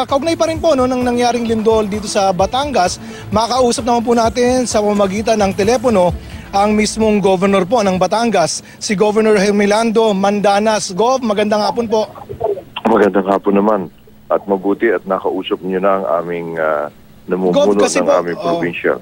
kaugnay pa rin po no, ng nangyaring lindol dito sa Batangas, makausap naman po natin sa pamamagitan ng telepono ang mismong governor po ng Batangas, si Governor Hermelando Mandanas. Gov, magandang hapon po. Magandang hapon naman at mabuti at nakausap niyo na ang aming namumuno ng aming probinsya.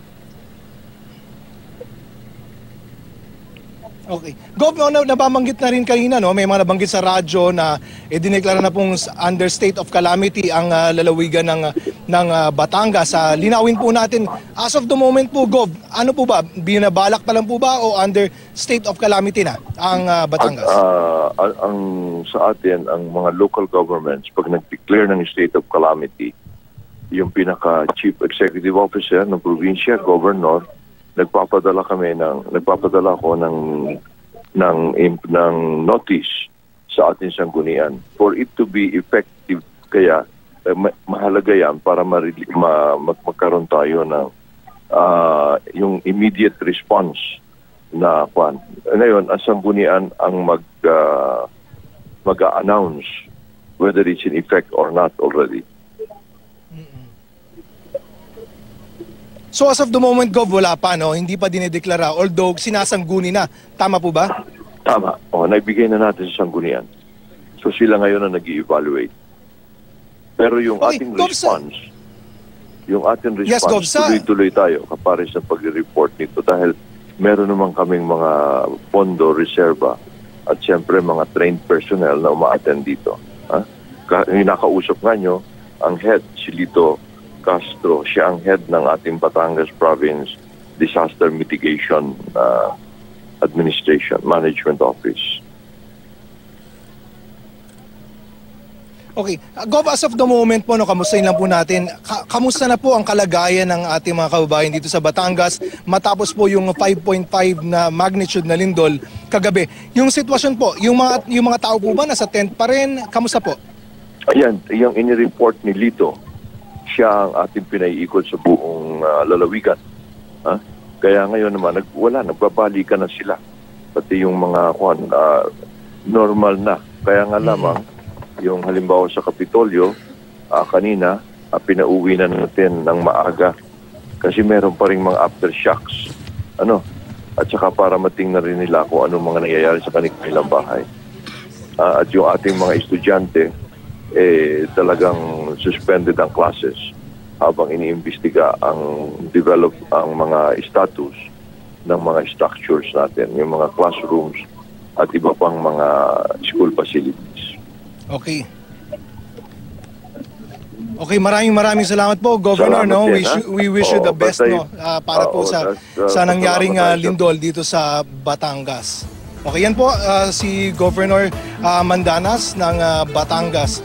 Okay. Gov, nababanggit na rin kanina, no? May mga nabanggit sa radyo na dineklara na pong under state of calamity ang lalawigan ng Batangas. Linawin po natin, as of the moment po, Gov, ano po ba? Binabalak pa lang po ba o under state of calamity na ang Batangas? Ang sa atin, ang mga local governments, pag nag-declare ng state of calamity, yung pinaka-chief executive officer ng probinsya, governor, nagpapadala ko ng notice sa ating sanggunian for it to be effective. Kaya mahalaga yan para magkaroon tayo ng yung immediate response na kwan. Ngayon, ang sanggunian ang mag-announce whether it's in effect or not already. So as of the moment, Gov, wala pa, no? Hindi pa dinedeklara, although sinasangguni na. Tama po ba? Tama. Naibigay na natin sa sanggunian. So sila ngayon na nag-i-evaluate. Pero yung ating response, yes, Gov, tuloy-tuloy tayo kapare sa pag-report nito dahil meron naman kaming mga pondo, reserva at siyempre mga trained personnel na uma-attend dito. Nakausap nga nyo, ang head, si Lito Castro, siya ang head ng ating Batangas Province Disaster Mitigation Administration Management Office. Okay. Gov, as of the moment po, kamustahin lang po natin, kamusta na po ang kalagayan ng ating mga kababayan dito sa Batangas matapos po yung 5.5 na magnitude na lindol kagabi? Yung sitwasyon po, yung mga tao po ba nasa tent pa rin? Kamusta po? Ayan, yung inireport ni Lito, siya ang ating pinaiikot sa buong lalawigan. Kaya ngayon naman, nagbabalikan na sila. Pati yung mga normal na. Kaya nga lamang, yung halimbawa sa Kapitolyo, kanina, pinauwi na natin ng maaga. Kasi meron pa rin mga aftershocks. At saka para matingnan rin nila kung anong mga nangyayari sa kanilang bahay. At yung ating mga estudyante, talagang suspended ang classes habang iniimbestiga ang mga status ng mga structures natin, yung mga classrooms at iba pang mga school facilities. Okay. Okay, maraming salamat po, Governor. We wish you the best para po sa nangyaring lindol dito sa Batangas. Okay, yan po si Governor Mandanas ng Batangas.